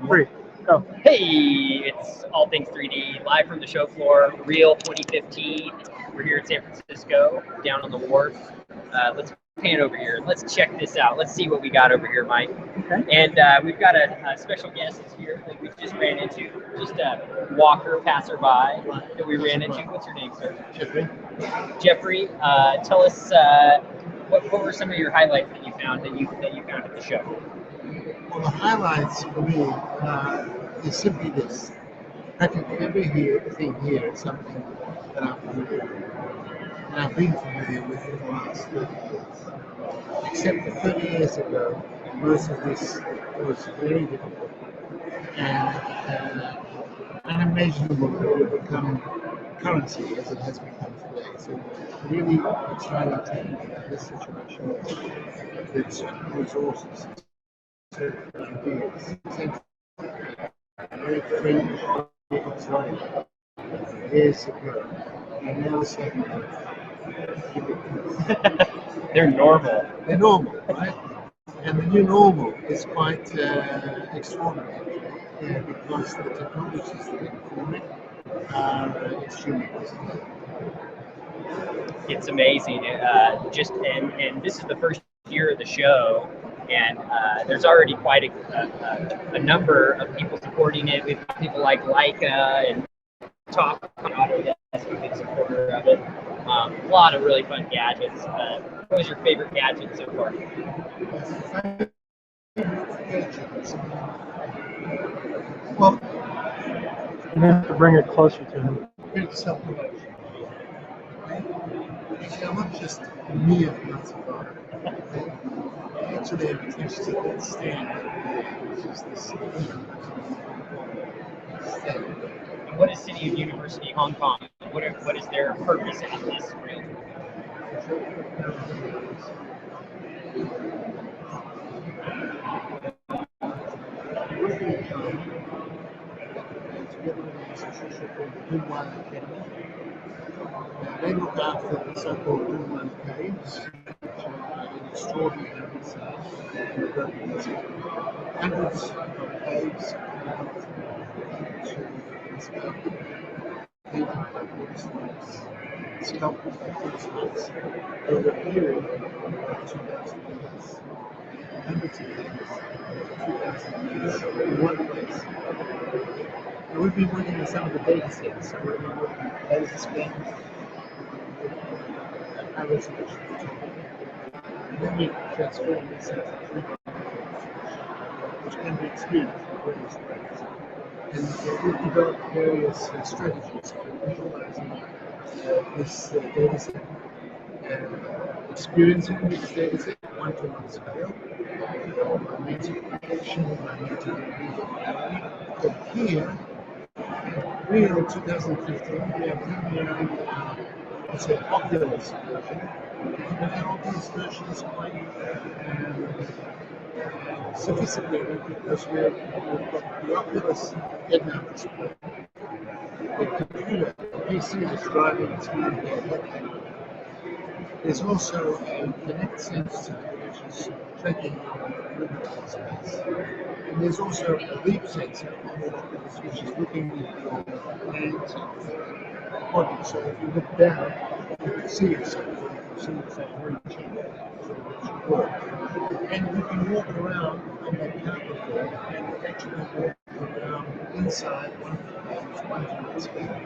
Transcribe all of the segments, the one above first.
Three. Go. Hey, it's All Things 3D, live from the show floor, Real 2015. We're here in San Francisco, down on the wharf. Let's pan over here. Let's check this out. Let's see what we got over here, Mike. Okay. And we've got a special guest here that we just ran into, just a walker, passerby that we ran into. What's your name, sir? Jeffrey. Jeffrey, tell us what were some of your highlights that you found at the show? Well, the highlights for me is simply this. Practically everything here is something that I'm familiar with. And I've been familiar with for the last 30 years. Except that 30 years ago, most of this was very difficult and unimaginable that it would become currency as it has become today. So really trying to take this situation with certain resources, certain ideas, very fringe, it's like years ago, and now suddenly They're normal. they're normal, right? And the new normal is quite extraordinary because the technologies that are forming are extremely positive. It's amazing. And this is the first year of the show, and there's already quite a number of people supporting it. We've got people like Leica and Talk on Autodesk, who's a big supporter of it. A lot of really fun gadgets. What was your favorite gadget so far? Well, You have to bring it closer to him. it's self-promotion. I'm not just me of Nazi actually have attached to that stand, which is this stand. And what is City of University Hong Kong? What is their purpose in this real? Together with an institution called the Dunwan Academy. They look after the so-called Dunwan caves, which are an extraordinary research and programs. Hundreds of caves out to sculpted, painted by Buddhists, sculpted by Buddhists over a period of 2,000 years. Hundreds of years, 2,000 years in one place. And we've been working with some of the data sets, so we've been working with laser scans, high resolution photography, and then we transfer this into 3D, which can be experienced in various ways. And we've developed various strategies for visualizing this data set and experiencing this data set one-to-one scale, magnification, but here, we in 2015, we are premiering it's an Oculus version. And the Oculus version is quite sophisticated because we've got the Oculus head-mount display, the computer, the PC that's driving its head. There's also a Kinect sensor which is tracking limited space. And there's also a leap sensor on the Oculus which is looking at your hands and body. So if you look down, you can see yourself. You can see yourself reaching for work. And you can walk around on that carpet there and actually walk around inside one of the caves, one to scale.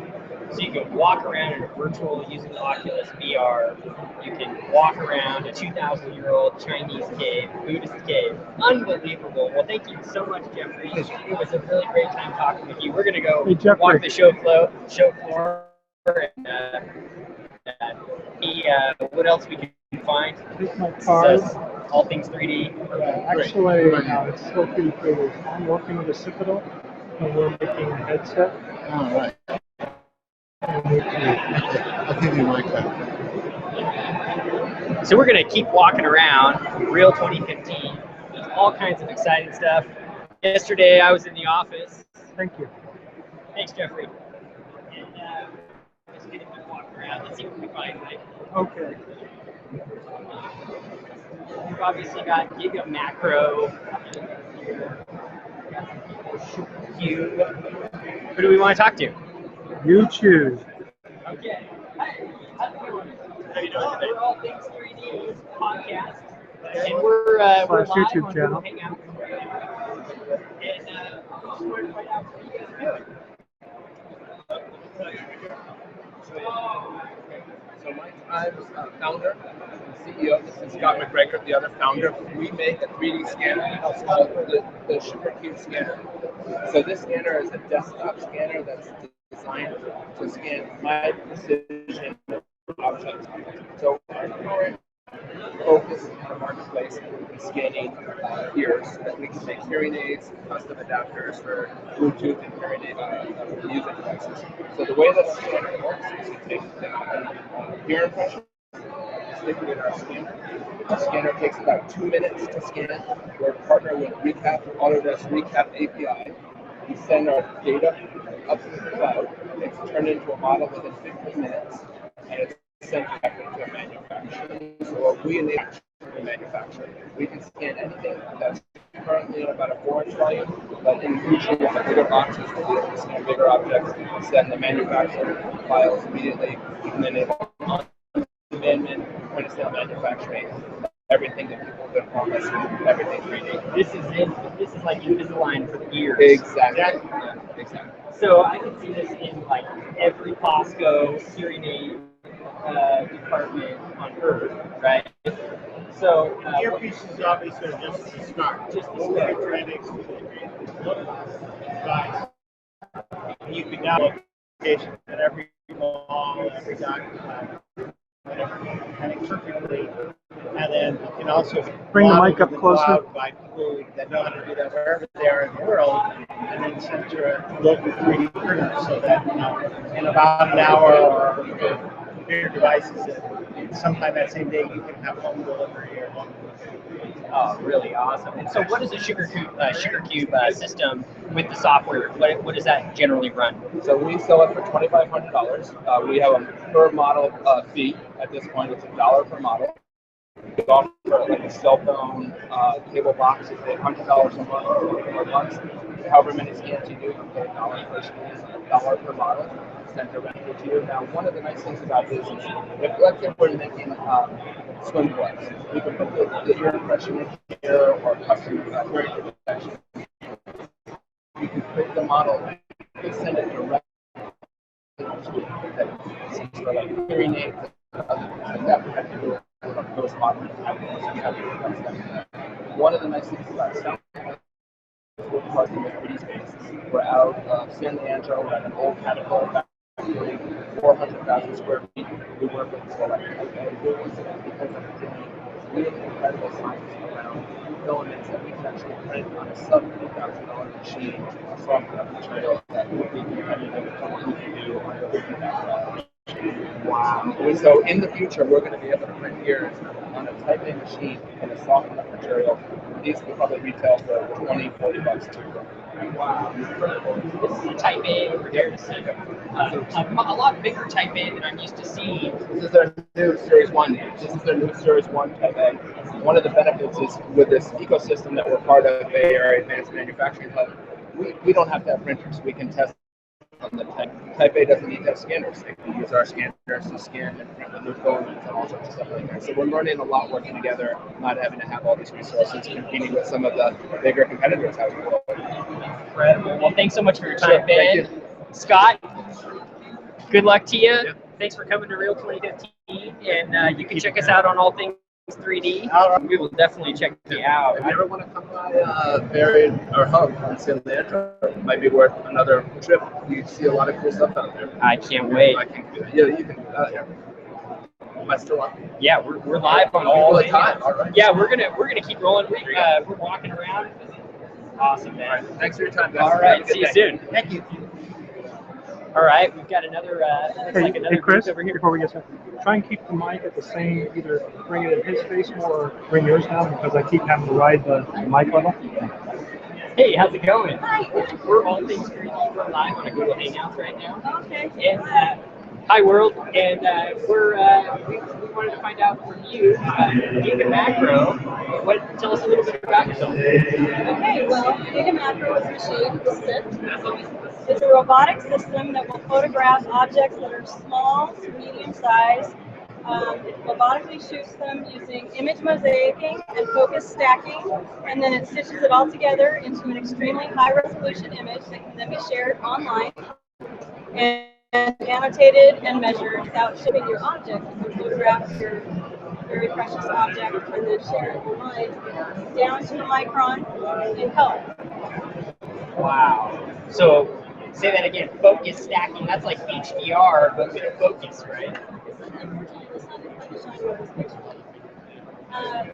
So you can walk around in a virtual using the Oculus VR. You can walk around a 2,000-year-old Chinese cave, Buddhist cave. Unbelievable. Well, thank you so much, Jeffrey. It was a really great time talking with you. We're going to go walk the show floor. And what else we can find? Take my card. All Things 3D. Actually, it's working for, I'm working with Occipital, and we're making a headset. All right. I'll give you my card. So we're going to keep walking around Real 2015. There's all kinds of exciting stuff. Yesterday I was in the office. Thank you. Thanks, Jeffrey. And just going to keep walking around. Let's see what we find, Mike. Okay. We've obviously got Giga Macro here. you. Who do we want to talk to? You choose. Okay. Hi. How's it going? How you doing today? We're All Things 3D podcast, and we're live YouTube on channel. Google Hangouts. And just wanted to find out what you guys are doing. So I'm founder and CEO. This is Scott McGregor, the other founder. We make a 3D scanner. It's called the SuperCube scanner. So this scanner is a desktop scanner that's designed to scan high precision objects. So our current focus in the marketplace is scanning ears, so that we can make hearing aids, custom adapters for Bluetooth and hearing aid music devices. So the way that our scanner works is you take the ear impression, stick it in our scanner. The scanner takes about 2 minutes to scan. We're partnered with Recap, Autodesk Recap API. We send our data up to the cloud. It's turned into a model within 15 minutes, and it's sent back into a manufacturer. So we enable the manufacturer. We can scan anything that's currently at about a 4-inch volume, but in the future, we'll have bigger boxes where we can scan bigger objects, send the manufacturer files immediately. We can enable amendment, point of sale manufacturing, everything that people have been promised, everything 3D. This is like Invisalign for the ears. Exactly. Yeah, exactly. So I can see this in like every Costco hearing aid department on Earth, right? So Earpieces obviously are just the start. Just the What we're start. trying to explain is device. You can download applications at every mall, every doctor, whatever, and it's perfectly. And then you can also Bring the model mic up in the closer. cloud by people that know how to do that wherever they are in the world, and then send to a local 3D printer so that in about an hour or bigger devices that sometime that same day you can have home delivery or home delivery. Oh, really awesome. And so what is a SugarCube system with the software? What does that generally run? So we sell it for $2,500. We have a per model fee at this point. It's $1 per model. We offer like a cell phone cable box. You pay $100 a month. However many scans you do, you pay $1 per scan, $1 per model. Sent directly to you. Now, one of the nice things about this is, if let's say we're making swim gloves, we can put the ear impression in here or custom hearing protection. You can create the model and send it directly to for like hearing aids and other things like that. We have to do it with those models. One of the nice things about Sound we're partnering with 3D Space. We're out of San Leandro. We're at an old Caterpillar factory, 400,000 square feet. We work with because I'm doing really incredible science around filaments that we can actually print on a sub-$3,000 machine, a soft enough material that would be competitive with what we can do on a $50,000 Wow. So in the future, we're going to be able to print ears on a Type A machine in a soft enough material. These will probably retail for $20-$40 cheaper. Wow, incredible. This is a Type A over here. This is a lot bigger Type A than I'm used to seeing. This is their new Series 1. This is their new Series 1 Type A. One of the benefits is with this ecosystem that we're part of, Bay Area Advanced Manufacturing Hub, we don't have to have printers. We can test on the Type A doesn't need to have scanners. They can use our scanners to scan and print the new filaments and all sorts of stuff like that. So we're learning a lot working together, not having to have all these resources, competing with some of the bigger competitors out in the world. Incredible. Well, thanks so much for your time, Sure, Ben. thank you. Scott, good luck to you. Yep. Thanks for coming to Real 2015. And you can check us out on All Things 3D. We will definitely check you out. If you ever want to come by Barry or Hub in San Leandro, it might be worth another trip. You see a lot of cool stuff out there. I can't wait. Yeah, you can. Am I still on? Yeah, we're live on all the time. All right. Yeah, we're gonna keep rolling. We're walking around. Awesome, man. All right. Thanks for your time, guys. All right, see you soon. Thank you. All right, we've got another. Hey, another hey Chris, booth over here. before we get started, try and keep the mic at the same, either bring it in his face more or bring yours down because I keep having to ride the mic level. Hey, how's it going? Hi. We're All Things 3D. We're live on a Google Hangouts right now. Okay. And hi, world. And we wanted to find out from you, Giga Macro. Tell us a little bit about yourself. Okay, well, Giga Macro Macros machine, the SIFT. It's a robotic system that will photograph objects that are small to medium size. It robotically shoots them using image mosaicing and focus stacking, and then it stitches it all together into an extremely high resolution image that can then be shared online and annotated and measured without shipping your object. You can photograph your very precious object and then share it online down to the micron in color. Wow. So say that again. Focus stacking. That's like HDR, but with a focus, right? A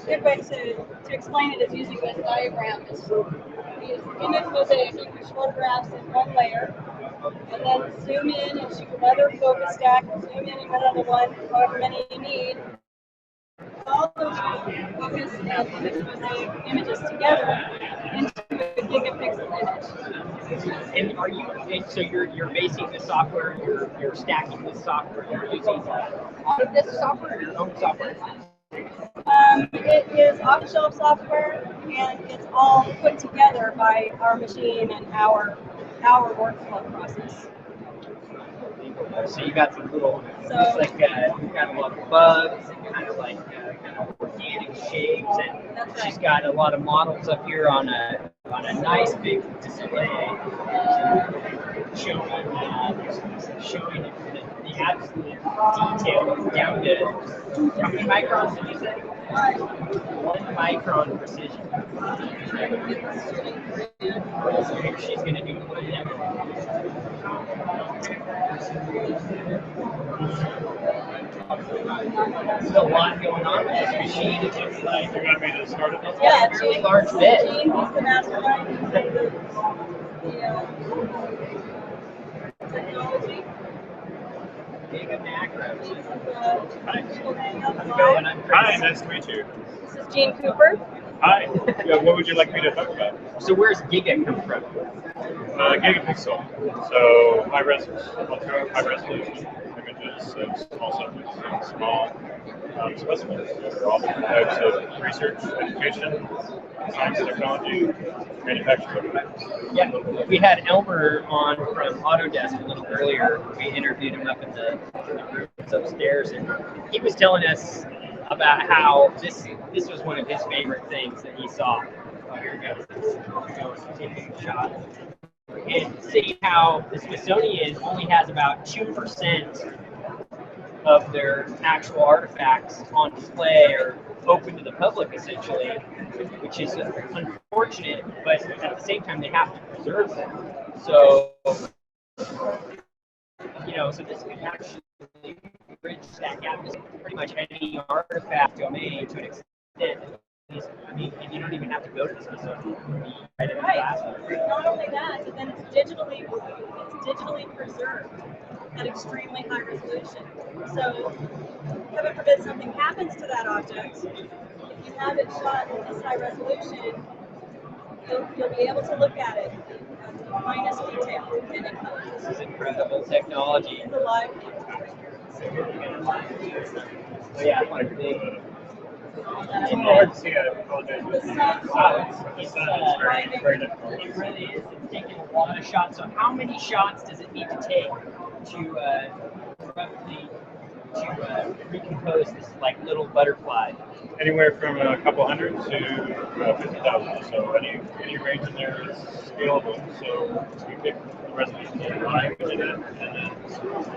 good way to explain it is using this diagram. Is we use image mosaicing, which photographs in one layer, and then zoom in and shoot another focus stack, zoom in another one, however many you need. All those focus and image mosaic images together into a gigapixel image. And are you? And so you're basing the software. You're stacking the software. You're using this software or your own software. It is off-the-shelf software, and it's all put together by our machine and our workflow process. So you got some little, So- looks like you've got a lot of bugs and kind of organic shapes, and That's she's right. got a lot of models up here on a nice big display, showing the absolute detail down to how many microns did you say? 1 micron precision. So here she's going to do one demo. There's a lot going on with this machine. It looks like You want me to start it? Yeah, it's a really Gene, large bit. Gene, he's the mastermind of the technology. Giga macros. He's How's it going? I'm Chris. Hi, nice to meet you. This is Gene Cooper. Hi. Yeah, what would you like me to talk about? So where's Giga come from? Gigapixel. So high resolution images of small subjects and small specimens. There are all different types of research, education, science, technology, manufacturing. Yeah, we had Elmer on from Autodesk a little earlier. We interviewed him up in the rooms upstairs, and he was telling us about how this was one of his favorite things that he saw. Oh, here it goes. Taking a shot. And see how the Smithsonian only has about 2% of their actual artifacts on display or open to the public, essentially, which is unfortunate, but at the same time, they have to preserve them. So, so this could actually bridge that gap to pretty much any artifact domain to an extent. And you don't even have to go to the Smithsonian. Right in the classroom. Not only that, but then it's digitally preserved at extremely high resolution. So, heaven forbid something happens to that object, if you have it shot at this high resolution, you'll be able to look at it at the finest detail and in color. This is incredible technology. It's a live Oh, yeah, it's like big. It's a little hard to see. I apologize. The sun. The sun is very, very difficult. It really is. It's taking a lot of shots. So how many shots does it need to take to roughly recompose this like little butterfly? Anywhere from a couple hundred to 50,000. So any range in there is scalable. So we pick the resolution that you want, put it in, and then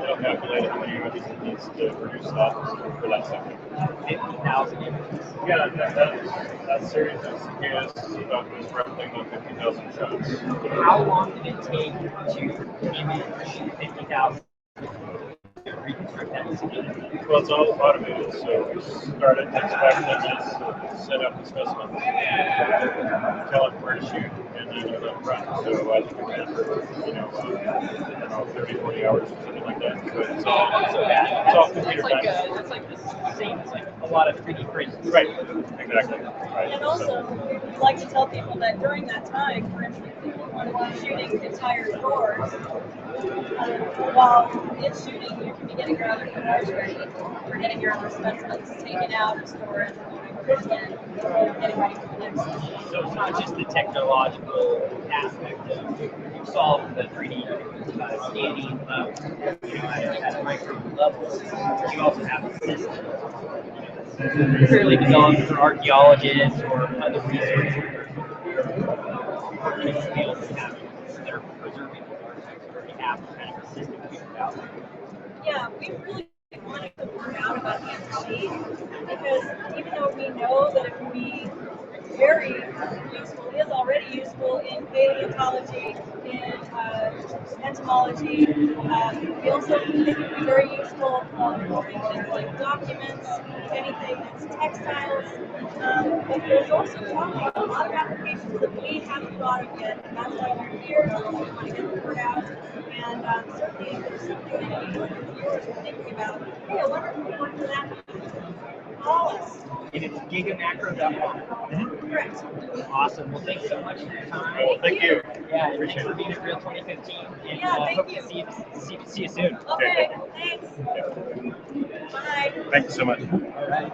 it'll calculate how many images it needs to produce that for that subject. 50,000 images. Yeah, that series of CPS is roughly about 50,000 shots. How long did it take to image 50,000? Reconstruct that scene? Well, it's all automated, so we start at expect images, set up the specimen, tell it where to shoot, and then let it run. So I think we had, 30, 40 hours or something like that. But it's all, Not so bad. it's all computer That's like the same as like a lot of 3D prints. Right, exactly. Right. And also, we like to tell people that during that time, for instance, if you want to be shooting entire drawers, while it's shooting, you can be getting your other drawers ready, or getting your other specimens taken out of storage, and getting ready for the next session. So it's not just the technological aspect of you solve the 3D scanning at a micro level, but you also have the system. Fairly developed for archaeologists or other researchers in the field that are preserving those artifacts already have kind of a system figured out. Yeah, we really wanted to find out about EMC because even though we know that it can be very useful, it is already useful in paleontology, in entomology. We also think it can be very useful for things like documents, anything that's textiles. But there's also talking a lot of applications that we haven't thought of yet, and that's why we're here. That's why we want to get the word out. And certainly, if there's something that any of your viewers are thinking about, hey, I wonder if we can work for that. Call us. And it's gigamacro.com. Correct. Awesome. Well, thanks so much for your time. Well, thank you. Yeah, and Appreciate thanks for it. being at Real 2015. And Yeah, thank hope you. to see you soon. Okay, thanks. Bye. Thank you so much. All right.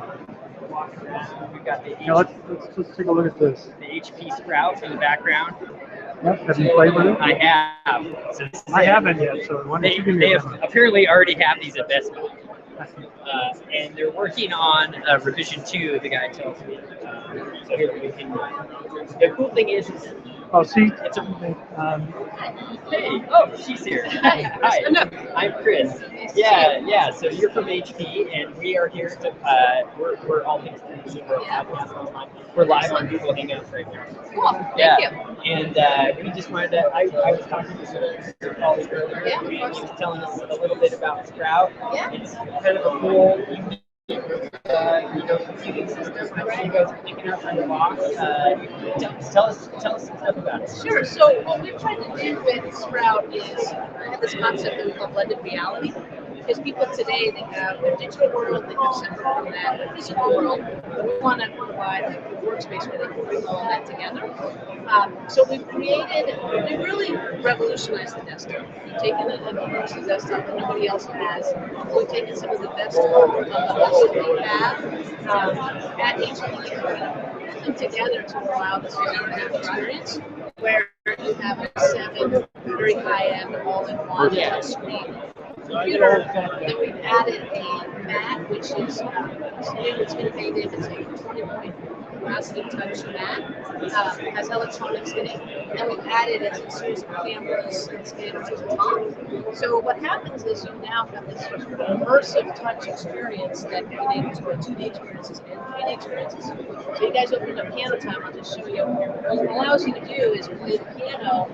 Walking around. We've got the, Now let's take a look at this. the HP Sprout in the background. Yep. Have you played with it? I have. So this is I it. haven't yet, so why don't They, you give me they a have demo? apparently already have these at Best Buy. And they're working on revision 2, the guy tells me. So here we can. The cool thing is Oh, see, it's a. um, Hey, oh, she's here. Hi, I'm Chris. Yeah. So you're from HP, and we are here to. We're all things 3D. We're podcast all the time. We're live on Google Hangouts right now. Cool. Thank Yeah. you. And we just wanted to. I was talking to your colleague earlier, Yeah, of and he course. was telling us a little bit about Sprout. Yeah. It's kind of a cool, unique, computing system. I see you guys are thinking outside the box. Tell us some stuff about it. Sure. So what we've tried to do with Sprout is have this concept that we call blended reality. Because people today, they have their digital world, they have separate from that their physical world. But we want to provide a workspace where they can bring all of that together. So we've really revolutionized the desktop. We've taken an approach to the desktop that nobody else has. We've taken some of the best of the best that we have at HP and put them together to allow this interactive experience where you have a 7 very high-end all-in-one touch screen computer. Then we've added a mat, which is new. It's innovative. It's a 20-point capacitive touch mat. Has electronics in it. And we've added a series of cameras and scanners at the top. So what happens is you now have this sort of immersive touch experience that enables both 2D experiences and 3D experiences. So you guys open up piano time. I'll just show you. What it allows you to do is play the piano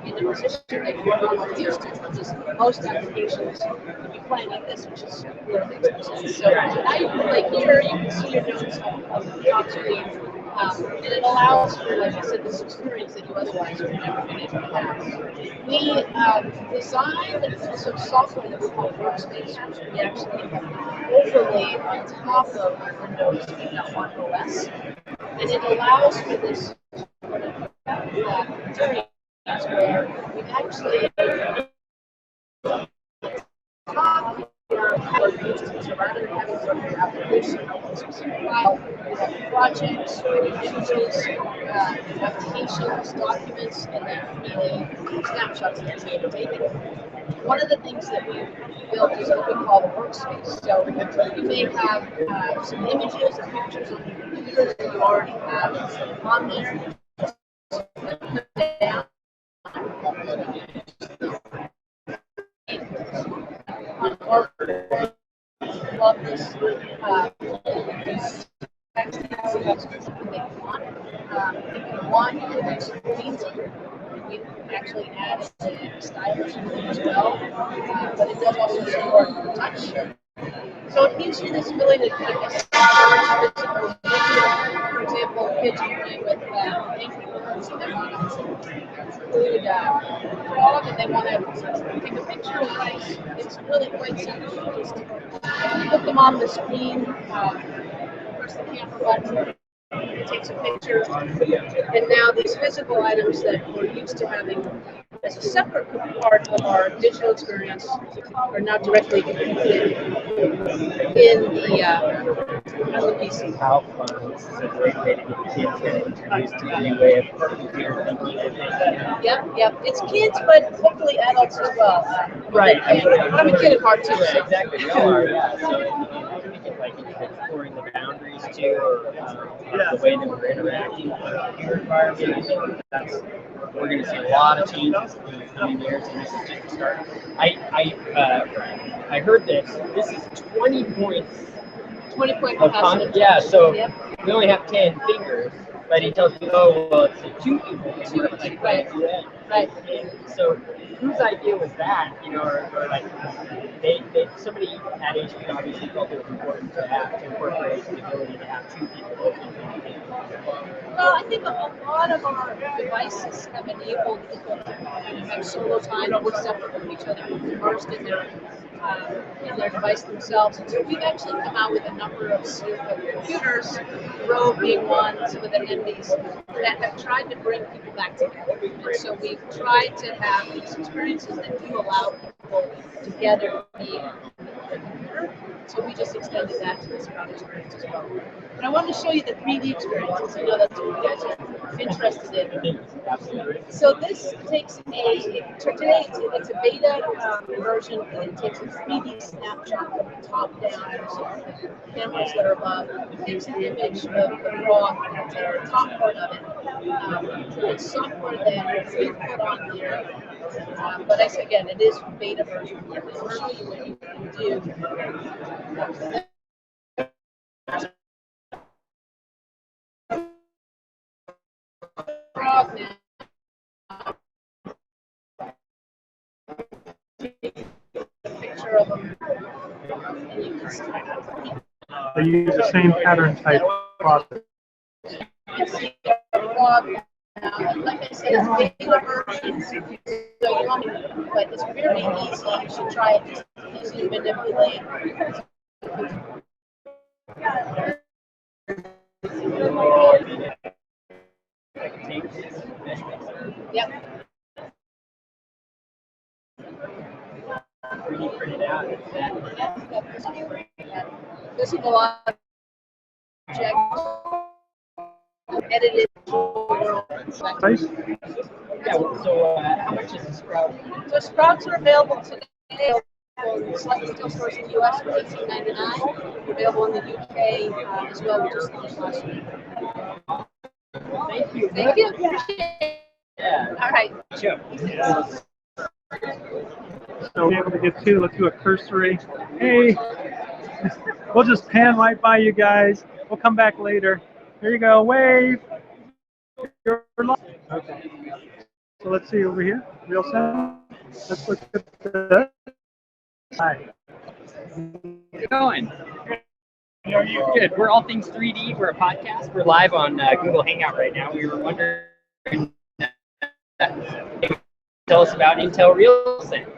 in a position that you're not used to, which is most applications you'd be playing like this, which is really expensive. So now you can play here, you can see your notes on the top screen, and it allows for, like I said, this experience that you otherwise would never been able to have. We designed some software that we call Workspace, which we actually overlaid on top of Windows 8.1 OS, and it allows for this sort of experience where we actually talk our users. So rather than having sort of an application of a specific file, we have projects, images, applications, documents, and then really snapshots that you're taking. One of the things that we built is what we call the workspace. So you may have some images and pictures on your computer that you already have on there. Love this. If you want, you can use screens. We actually add a stylus as well, but it does also support touch. So it gives you this ability to kind of establish physical visual. For example, kids are playing with angry birds and they want to include a frog and they want to take a picture of ice. It's really quite simple. Just put them on the screen, press the camera button, it takes a picture, and now these physical items that we're used to having as a separate part of our digital experience are now directly included in the PC. How fun. This is a great way to get kids kind of introduced to the new way of computer thinking, I think. Yep. It's kids, but hopefully adults as well. Right. I'm a kid at heart too. Yeah, So. exactly. We are, yeah. So I think it's like exploring the boundaries too, or the way that we're interacting with the computer environment. I think that's we're going to see a lot of changes in the coming years, and this is just the start. I heard this is 20 points 20-point of capacity. yeah. So Yep. we only have 10 fingers, but he tells you, oh well, it's a 2 finger. Right. Right. And so whose idea was that? You know, or like they somebody at HP obviously felt it was important to incorporate the ability to have 2 people working on anything. Well, I think a lot of our devices have enabled people to have solo time or work separate from each other, immersed in their device themselves. And so we've actually come out with a number of computers, Rove being one, some of the Envies, that have tried to bring people back together. And so we've tried to have these experiences that do allow people together to be a computer. So we just extended that to this crowd experience as well. But I wanted to show you the 3D experience, because I know that's what you guys are interested in. So this takes today it's a beta version, and it takes a 3D snapshot from the top down. So the cameras that are above, it takes the image of the raw, the top part of it. So it's software that we put on here. But again, it is beta version. I'll show you what you can do. Frog now. Take a picture of them, and you can see. They use the same pattern type process. Like I said, it's beta version, so you want to, but it's very easy. You should try it. It's easy to manipulate. Yep. 3D printed out. This is a lot of objects edited. Nice. Yeah, so how much is the Sprout? So Sprouts are available today. In select retail stores in the US for $18.99. Available in the UK as well, which is last week. Thank you. Thank you. Appreciate it. Yeah. All right. Sure. So we'll be able to get to, let's do a cursory. Hey, we'll just pan right by you guys. We'll come back later. There you go, wave. You're live. Okay. So let's see over here, real sound. Let's look at the. Hi. How's it going? Good. We're All Things 3D. We're a podcast. We're live on Google Hangout right now. We were wondering, tell us about Intel RealSense.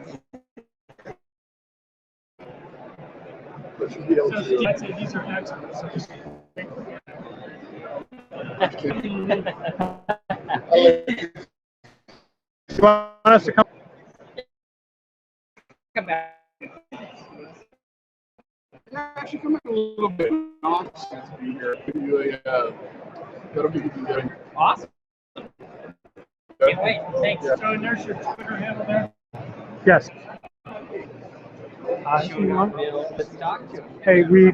These are experts. You want us to come? Come back. Actually, come back a little bit. Nonsense to be here. Give you a, that'll be good. Awesome. Can't wait. Thanks. Yeah. So there's your Twitter handle there? Yes. Let's talk to him. Hey, we'll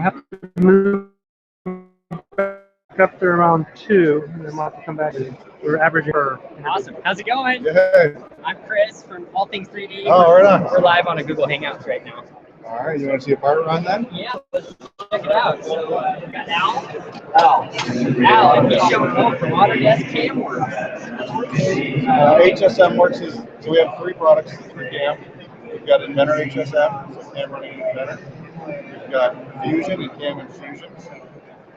have to move back up there around 2, and then we'll have to come back. We're averaging per. Awesome. How's it going? Hey. I'm Chris from All Things 3D. Oh, right on. We're live on a Google Hangouts right now. All right, you want to see a part run then? Yeah, let's check it out. So we've got Al, and he's showing off from Autodesk CamWorks. HSM Works is, so we have 3 products through CAM. We've got Inventor HSM, so CAM running Inventor. We've got Fusion and CAM and Fusion.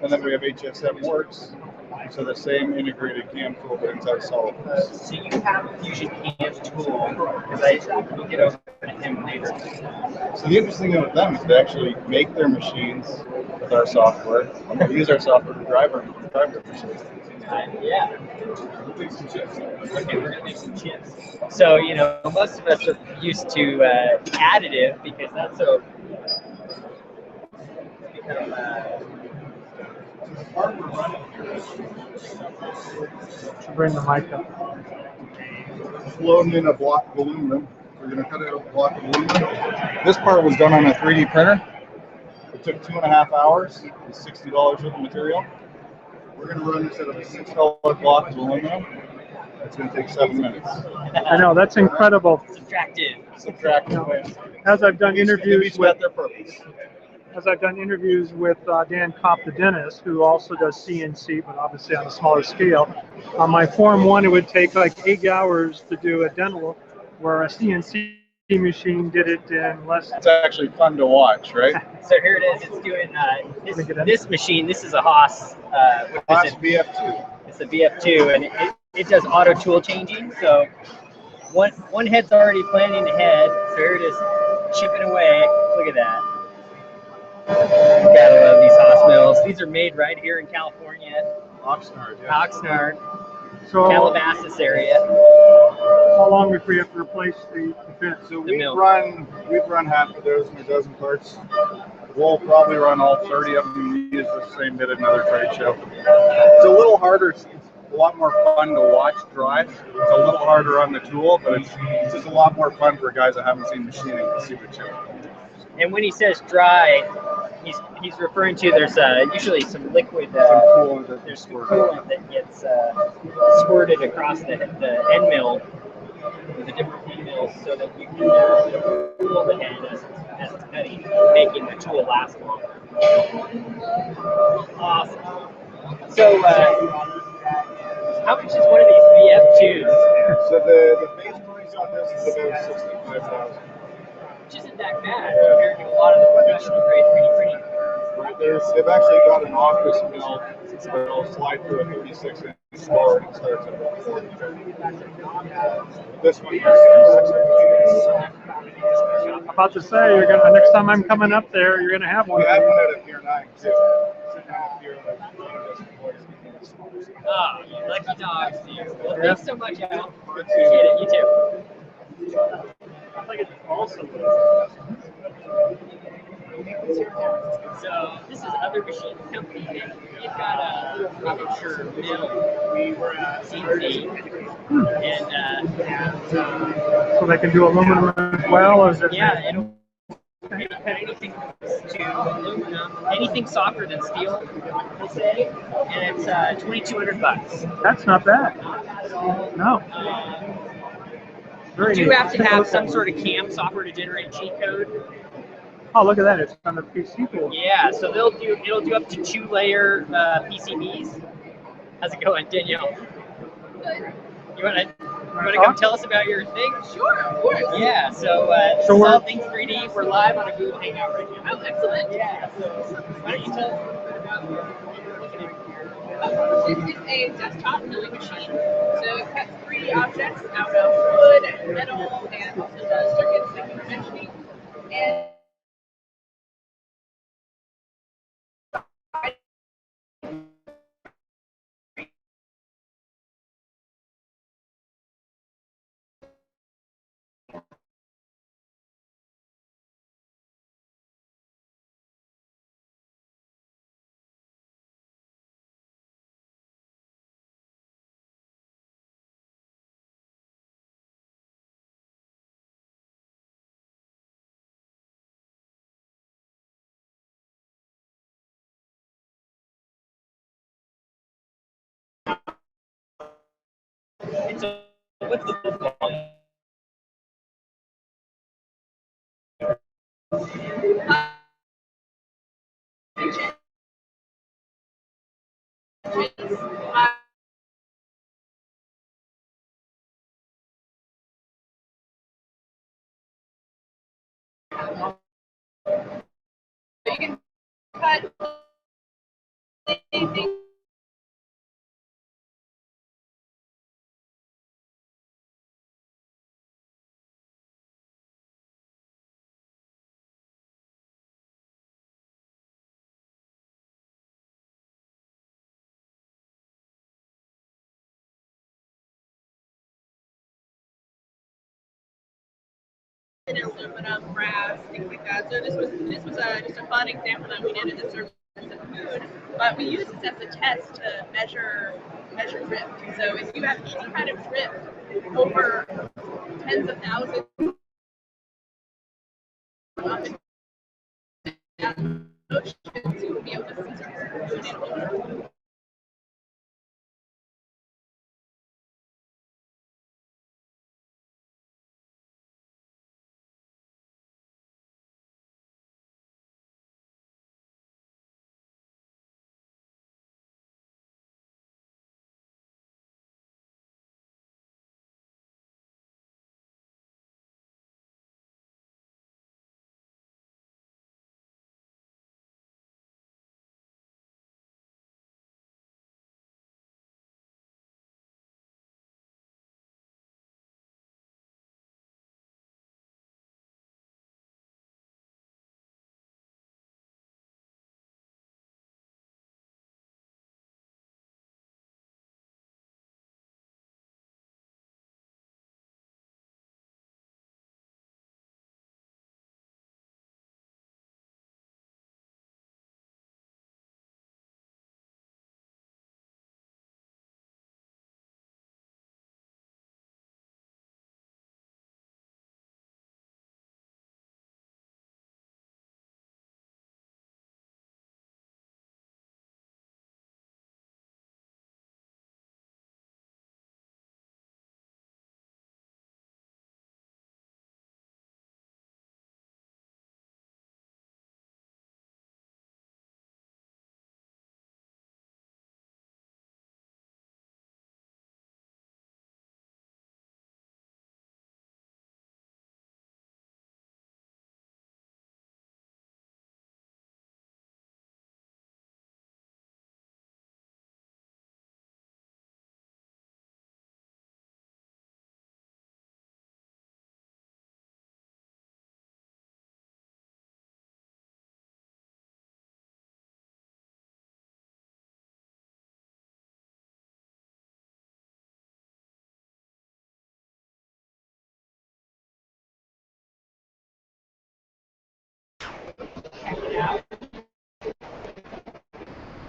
And then we have HSM Works, so the same integrated CAM tool but inside SolidWorks. So you have a Fusion CAM tool, because I will get over to him later. So the interesting thing with them is they actually make their machines with our software. They use our software to drive their machines. Yeah. Okay, we're gonna make some chips. So most of us are used to additive because that's so. Become, Should bring the mic up. Loading in a block of aluminum. We're going to cut out a block of aluminum. This part was done on a 3D printer. It took 2.5 hours. It was $60 worth of material. We're going to run this out of a $6 block of aluminum. It's going to take 7 minutes. I know, that's incredible. subtractive. As I've done interviews with their purpose. Dan Kopp, the dentist, who also does CNC, but obviously on a smaller scale. On my Form 1, it would take like 8 hours to do a dental, where a CNC machine did it in less. It's actually fun to watch, right? So here it is. It's doing this machine. This is a Haas. Haas BF2. It's a BF2, and it does auto tool changing. So one head's already planning ahead. So here it is, chipping away. Look at that. Gotta love these Haas mills. These are made right here in California. Oxnard, yeah. Oxnard, So Calabasas area. how long before you have to replace the bit? So The mill. we've run half a dozen parts. We'll probably run all 30 of them and use the same bit at another trade show. It's a little harder. It's a lot more fun to watch drive. It's a little harder on the tool, but it's just a lot more fun for guys that haven't seen machining to see the chip. And when he says dry, he's referring to there's usually some liquid. Some coolant that There's some squirted. coolant that gets squirted across the end mill with the different end mills so that you can cool the head as it's cutting, making the tool last longer. Awesome. So, how much is one of these VF2s? So the base price on this is about $65,000. Which isn't that bad compared to a lot of the professional grade 3D printing. They've actually got an office mill that'll slide through a 36-inch bar and it starts at about 40. This one I'm about to say, you're gonna next time I'm coming up there, you're gonna have one. we have one out of Pier 9 too. Sitting out of Pier 9. Oh, you lucky dogs, you. Well, Yeah. thanks so much, Al. Appreciate it. You too. I think it's awesome. So this is Other Machine Company. They've got a little miniature mill, CNC, and So they can do aluminum as well, or is it? yeah, it'll cut anything to aluminum, anything softer than steel, we'll say, and it's $2,200. That's not bad. No. Very You do neat. have to have some sort of CAM software to generate G code. Oh, look at that! It's on the PC board. Yeah, so it'll do up to 2-layer PCBs. How's it going, Danielle? Good. You wanna come tell us about your thing? Sure, of course. Yeah, so this So is we're- All Things 3D. We're live on a Google Hangout right now. Oh, excellent. Yeah, so why don't you tell us a little bit about what you're looking at here? This is a desktop milling machine. So it cuts 3D objects out of wood and metal and also does circuits like you were mentioning. And So what's the build volume? you can cut anything in aluminum, brass, things like that. So this was just a fun example that we did in the service of food, but we use this as a test to measure drift. So if you have any kind of drift over tens of thousands up and down oceans, you will be able to see food in aluminum.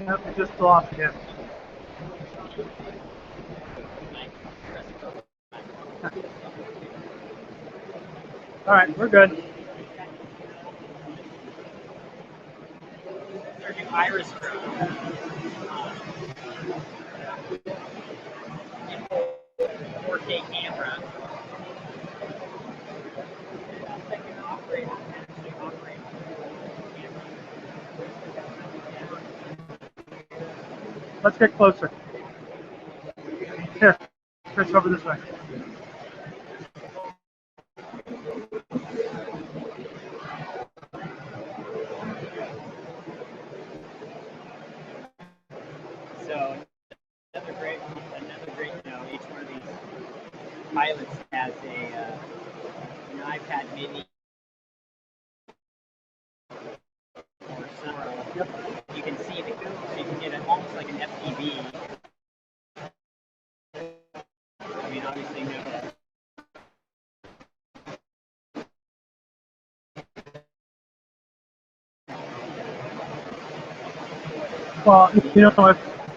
Yep, we just lost him. All right, we're good. Our new Iris drone. 4K camera. Let's get closer. Here, Chris, over this way. So another great, each one of these pilots has an iPad mini or somewhere. Yep. You can see the so you can get almost like an FPV. I mean, obviously no. Well,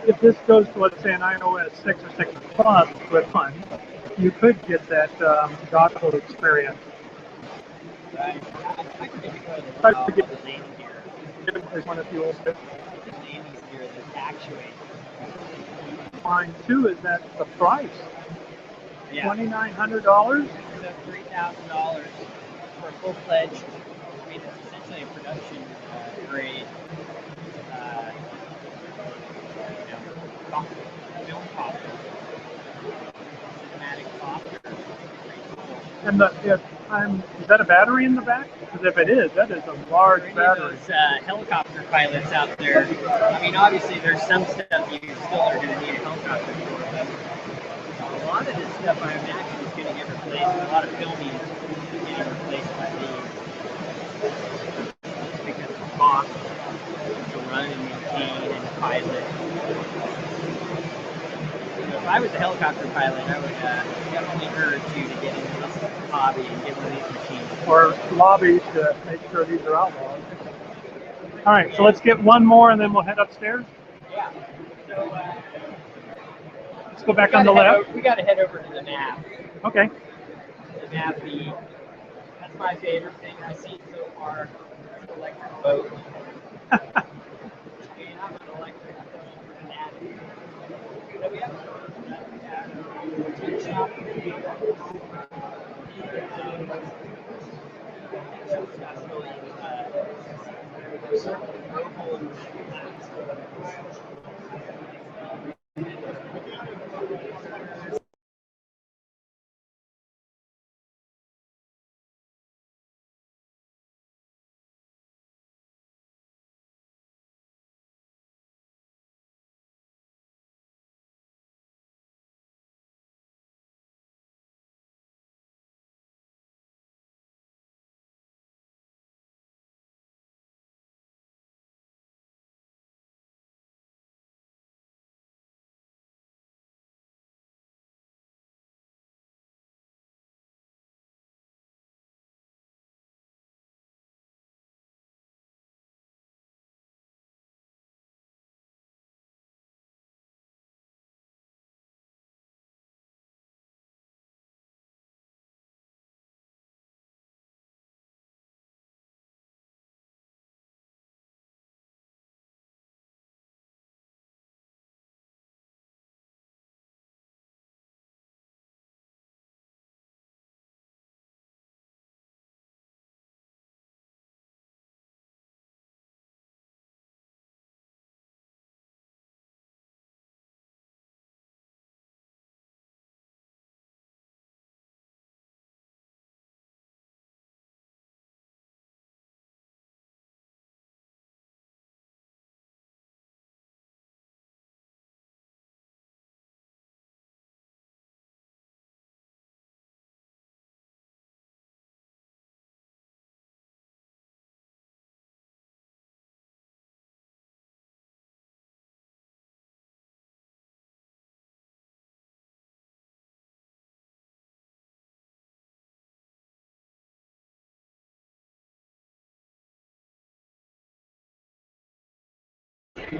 if this goes to, let's say, an iOS 6 or 6 Plus with fun, you could get that goggle experience. Right. I could maybe go to I the forget. landing gear. There's one if you will. The landing gear that actuates. Mine too is that the price. Yeah. $2,900. So $3,000 for a full-fledged. I mean, it's essentially a production grade. Film copter, cinematic copter. And is that a battery in the back? Because if it is, that is a large battery. Those helicopter pilots out there. I mean, obviously, there's some stuff you still are going to need a helicopter for, but a lot of this stuff, I imagine, is going to get replaced. A lot of filming is getting replaced by these because of the cost to run and maintain and pilot. if I was a helicopter pilot, I would definitely urge you to get into this hobby and get one of these machines. Or lobby to make sure these are outlawed. All right, so let's get one more and then we'll head upstairs. Yeah. So Let's go back on the left. We got to head over to the map. Okay. The map, that's my favorite thing I've seen so far. It's an electric boat. And I'm an electric fanatic. So we have a tea shop.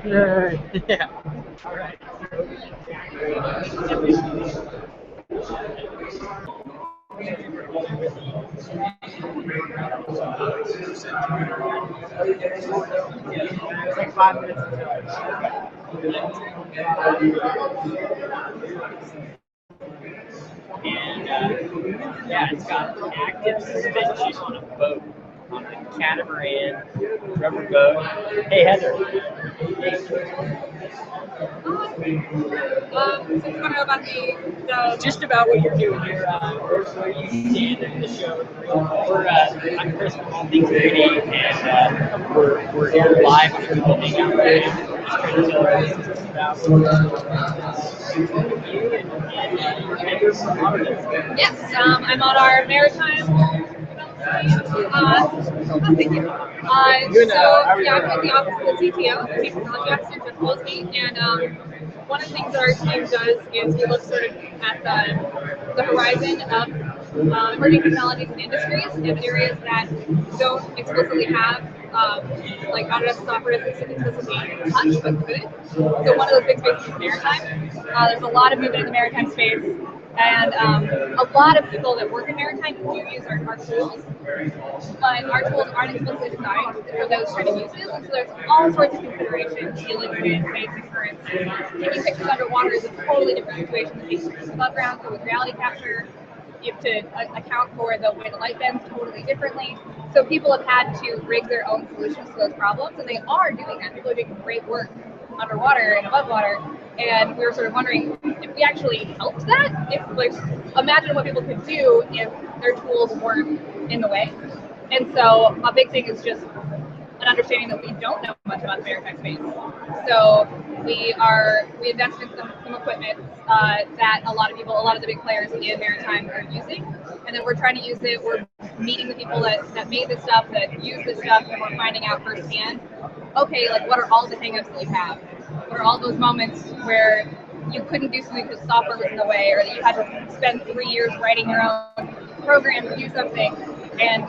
Yay. Yeah. All right. It's like 5 minutes. And yeah, it's got active suspension on a boat, on a catamaran rubber boat. Hey Heather. Hey. So you want to know about the Just about what you're doing here. Where you stand in the show. I'm Chris from All Things 3D, and we're here live on the Google Hangout right now. We're just trying to tell our listeners about you and your promotion. Yes, I'm on our maritime. Thank you. I'm with the office of the CTO, Chief Technology Officer, Jeff Wolsey, and one of the things that our team does is we look sort of at the horizon of emerging technologies and industries in areas that don't explicitly have like Autodesk software doesn't explicitly touch but could. So one of those big spaces is maritime. There's a lot of movement in the maritime space. And a lot of people that work in maritime do use our tools, but our tools aren't explicitly designed for those trying to use it. So there's all sorts of considerations dealing with basic currents. Taking pictures underwater is a totally different situation than taking pictures above ground. So with reality capture, you have to account for the way the light bends totally differently. So people have had to rig their own solutions to those problems, and they are doing that. People are doing great work underwater and above water. And we were sort of wondering if we actually helped that. If, like, imagine what people could do if their tools weren't in the way. And so a big thing is just an understanding that we don't know much about the maritime space. So we invested in some equipment that a lot of the big players in maritime are using, and then we're trying to use it. We're meeting the people that made this stuff, that use this stuff, and we're finding out firsthand, okay, like what are all the hangups that you have? What are all those moments where you couldn't do something because software was in the way, or that you had to spend 3 years writing your own program to do something. And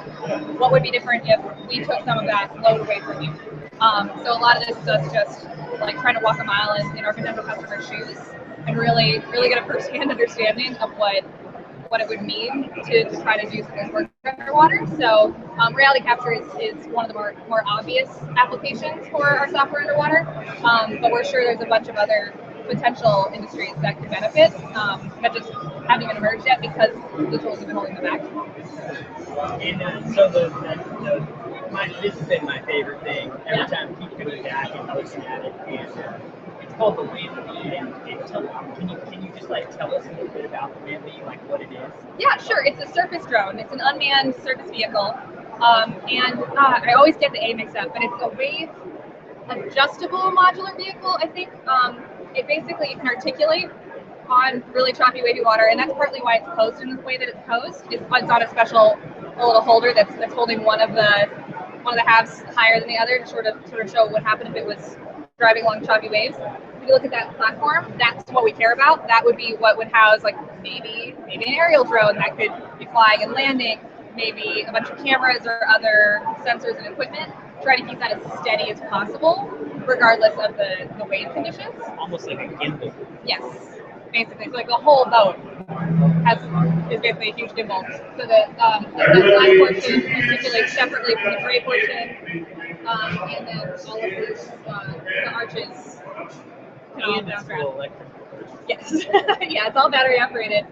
what would be different if we took some of that load away from you? So a lot of this is us just like trying to walk a mile in our potential customers' shoes and really get a first-hand understanding of what it would mean to try to do some of this work underwater. So reality capture is one of the more obvious applications for our software underwater, but we're sure there's a bunch of other potential industries that could benefit that just haven't even emerged yet because the tools have been holding them back. And so this has been my favorite thing. Every time I keep coming back and looking at it, and it's called the WAM-V. And can you just like tell us a little bit about the WAM-V, like what it is? Yeah, sure. It's a surface drone. It's an unmanned surface vehicle, and I always get the A mixed up, but it's a wave adjustable modular vehicle. I think it basically you can articulate on really choppy, wavy water, and that's partly why it's posed in this way that it's posed. It's on a special little holder that's holding one of the halves higher than the other to sort of show what would happen if it was driving along choppy waves. If you look at that platform, that's what we care about. That would be what would house like maybe an aerial drone that could be flying and landing, maybe a bunch of cameras or other sensors and equipment. Try to keep that as steady as possible, regardless of the wave conditions. Almost like a gimbal. Yes, basically. So like the whole boat is basically a huge gimbal. So the flat portion articulates separately from the gray portion, and then all of these the arches can all bounce around. Yes, yeah, it's all battery operated.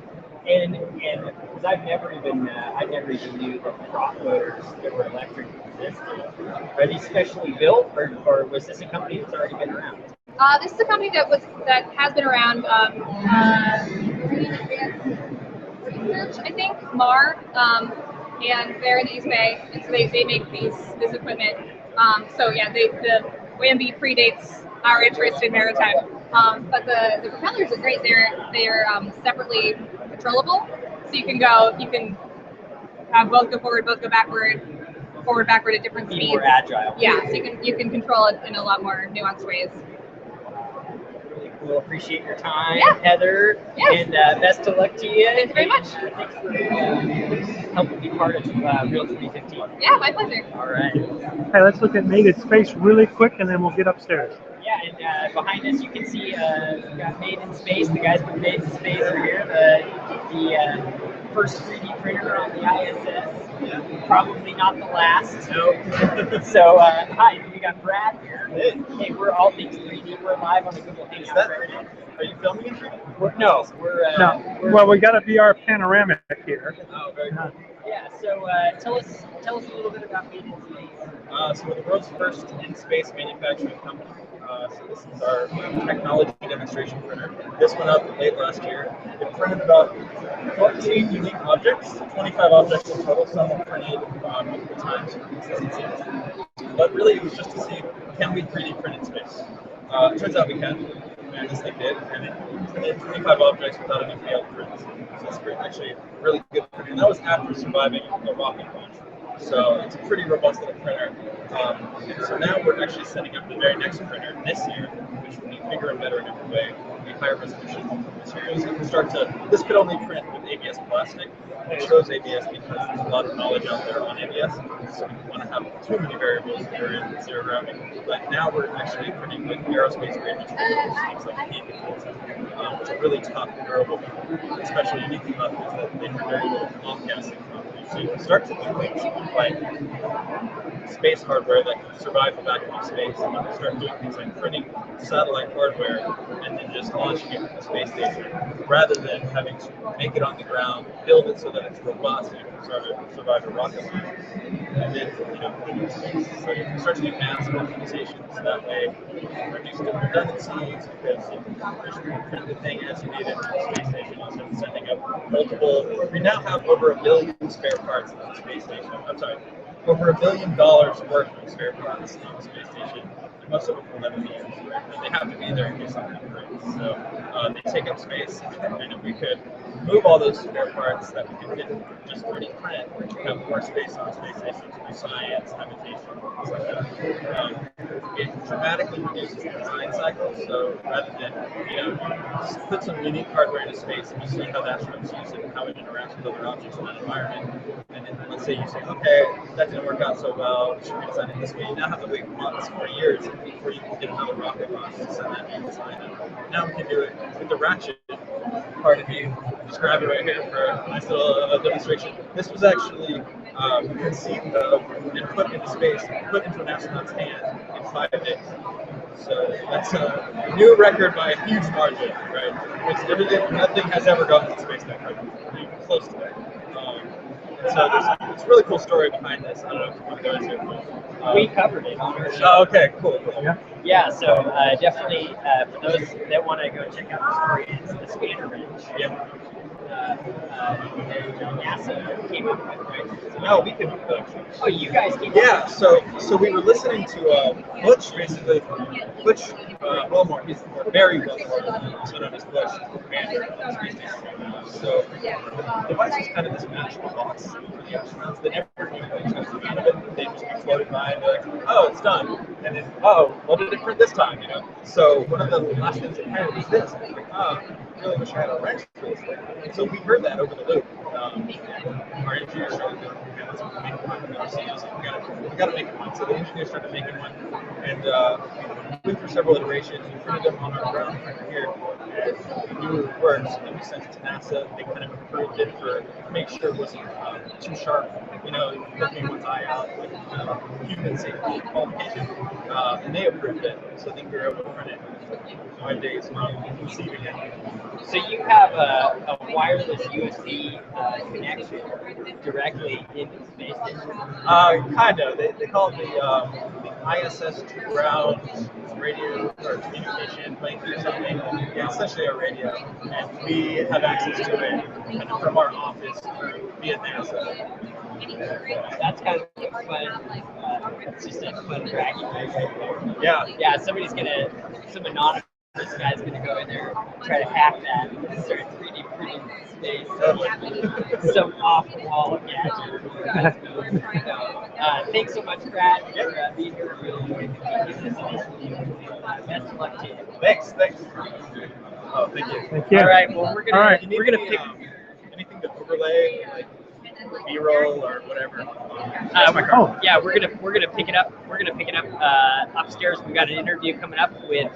And because I've never even knew that prop motors that were electric existed. Are these specially built, or was this a company that's already been around? This is a company that has been around. Green Advanced Research, I think, MAR, and they're in the East Bay, and so they make this equipment. So yeah, the WAM-V predates our interest in maritime. But the propellers are great. They're separately controllable, so you can have both go forward, both go backward at different speeds. More agile. Yeah, so you can control it in a lot more nuanced ways. Really cool. Appreciate your time, Yeah. Heather. Yes. And best of luck to you. Thank you very much. Thanks for helping be part of Real 315. Yeah, my pleasure. All right. Hey, let's look at Made in Space really quick, and then we'll get upstairs. Yeah, and behind us you can see we've got Made in Space. The guys from Made in Space are here. The first 3D printer on the ISS. Probably not the last. No. So, hi, we got Brad here. Hey, we're all things 3D. We're live on the Google Hangout right now. Are you filming in 3D? No. Well, we got a VR panoramic here. Oh, very cool. Yeah. So, tell us a little bit about Made in Space. So we're the world's first in-space manufacturing company. So this is our technology demonstration printer. This went up late last year. It printed about 14 unique objects, 25 objects in total. Some were printed multiple times for consistency. But really, it was just to see, can we 3D print in space? It turns out we can, and this thing did, and it printed 25 objects without any failed prints. So it's actually really good printing. And that was after surviving a rocket launch. So it's a pretty robust little printer. And so now we're actually setting up the very next printer this year, which will be bigger and better in every way, be higher resolution materials. It can start to, this could only print with ABS plastic. It shows ABS because there's a lot of knowledge out there on ABS, so we don't want to have too many variables that are in zero gravity. But now we're actually printing with aerospace grade materials, things like chemicals, which are really tough and durable. Especially unique about is that they have very little off-gassing properties. So you can start to do things like space hardware that can survive the vacuum of space, and you can start doing things like printing satellite hardware and then just launching it from the space station, rather than having to make it on the ground, build it so that it's robust and it can survive a rocket launch, and then put it in space. So you can start to do mass implementations that way, reduce the redundancies because you can print the thing as you need it from the space station instead of sending up multiple. We now have over 1 billion spare parts on the space station. I'm sorry. Over $1 billion worth of spare parts on the space station, and most of it will never be used. and they have to be there and do something great. So they take up space, and if we could move all those spare parts that we could get just 3D print, we could have more space on space stations for science, habitation, things like that. It dramatically reduces the design cycle. So rather than just put some unique hardware into space and you see how the astronauts use it and how it interacts with other objects in that environment, and then let's say you say, okay, that didn't work out so well, we should redesign it this way. You now have to wait months or years before you can get another rocket launch and send that new design in. Now we can do it with the Ratchet. Part of you describe it right here for a nice little demonstration. This was actually conceived of and put into space, put into an astronaut's hand in 5 days. So that's a new record by a huge margin, right? Which nothing has ever gone to space that quickly, even close to that. So there's a really cool story behind this. I don't know if you want to go into it. We covered it on our show. Oh, okay, cool. Yeah, so definitely for those that want to go check out the story, it's the scanner wrench. Yeah. NASA came up with, right? So, No, we can. oh, you guys came Yeah, up so we were listening to Butch, basically. Butch Wilmore, he's Barry Wilmore, also known as Butch, commander of the space station. So the device is kind of this magical box for the astronauts. They never knew what was going to out of it. They'd just be floated by and be like, oh, it's done. And then, oh, what did it print this time, So one of the last things it printed was this. And like, oh, I really wish I had a wrench for this thing. And so we heard that over the loop. Our engineers started doing, okay, let's make one. And our CEOs like, we got to make one. So the engineers started making one. And we went through several iterations. We printed them on our ground printer here. And we knew it worked. And we sent it to NASA. They kind of improved it to make sure it wasn't too sharp. Poking one's eye out, like human safety qualification. And they approved it. So I think we were able to print it in 5 days from receiving it. So you have a wireless USB connection directly into the space station? Kind of. They call it the ISS to ground radio or communication link or something. Yeah, essentially a radio. And we have access to it kind of from our office via NASA. That's kind of fun. It's just a fun bragging right there. Yeah. Yeah, some anonymous guy's gonna go in there, try to hack that, and start 3D printing space. Some off-the-wall gadget. Thanks so much, Brad, for being here. Really enjoyed this interview. Best of luck to you. Thanks. Oh, thank you. Thank you. All right. Well, we're gonna pick anything to overlay, like B-roll or whatever. Yeah, we're gonna pick it up. We're gonna pick it up upstairs. We got an interview coming up with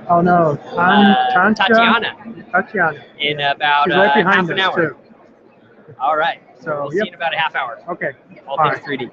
Oh no, Tatiana Tatiana. in about She's right behind half an us hour. too. All right. So We'll see you in about a half hour. Okay. All All things right. 3D.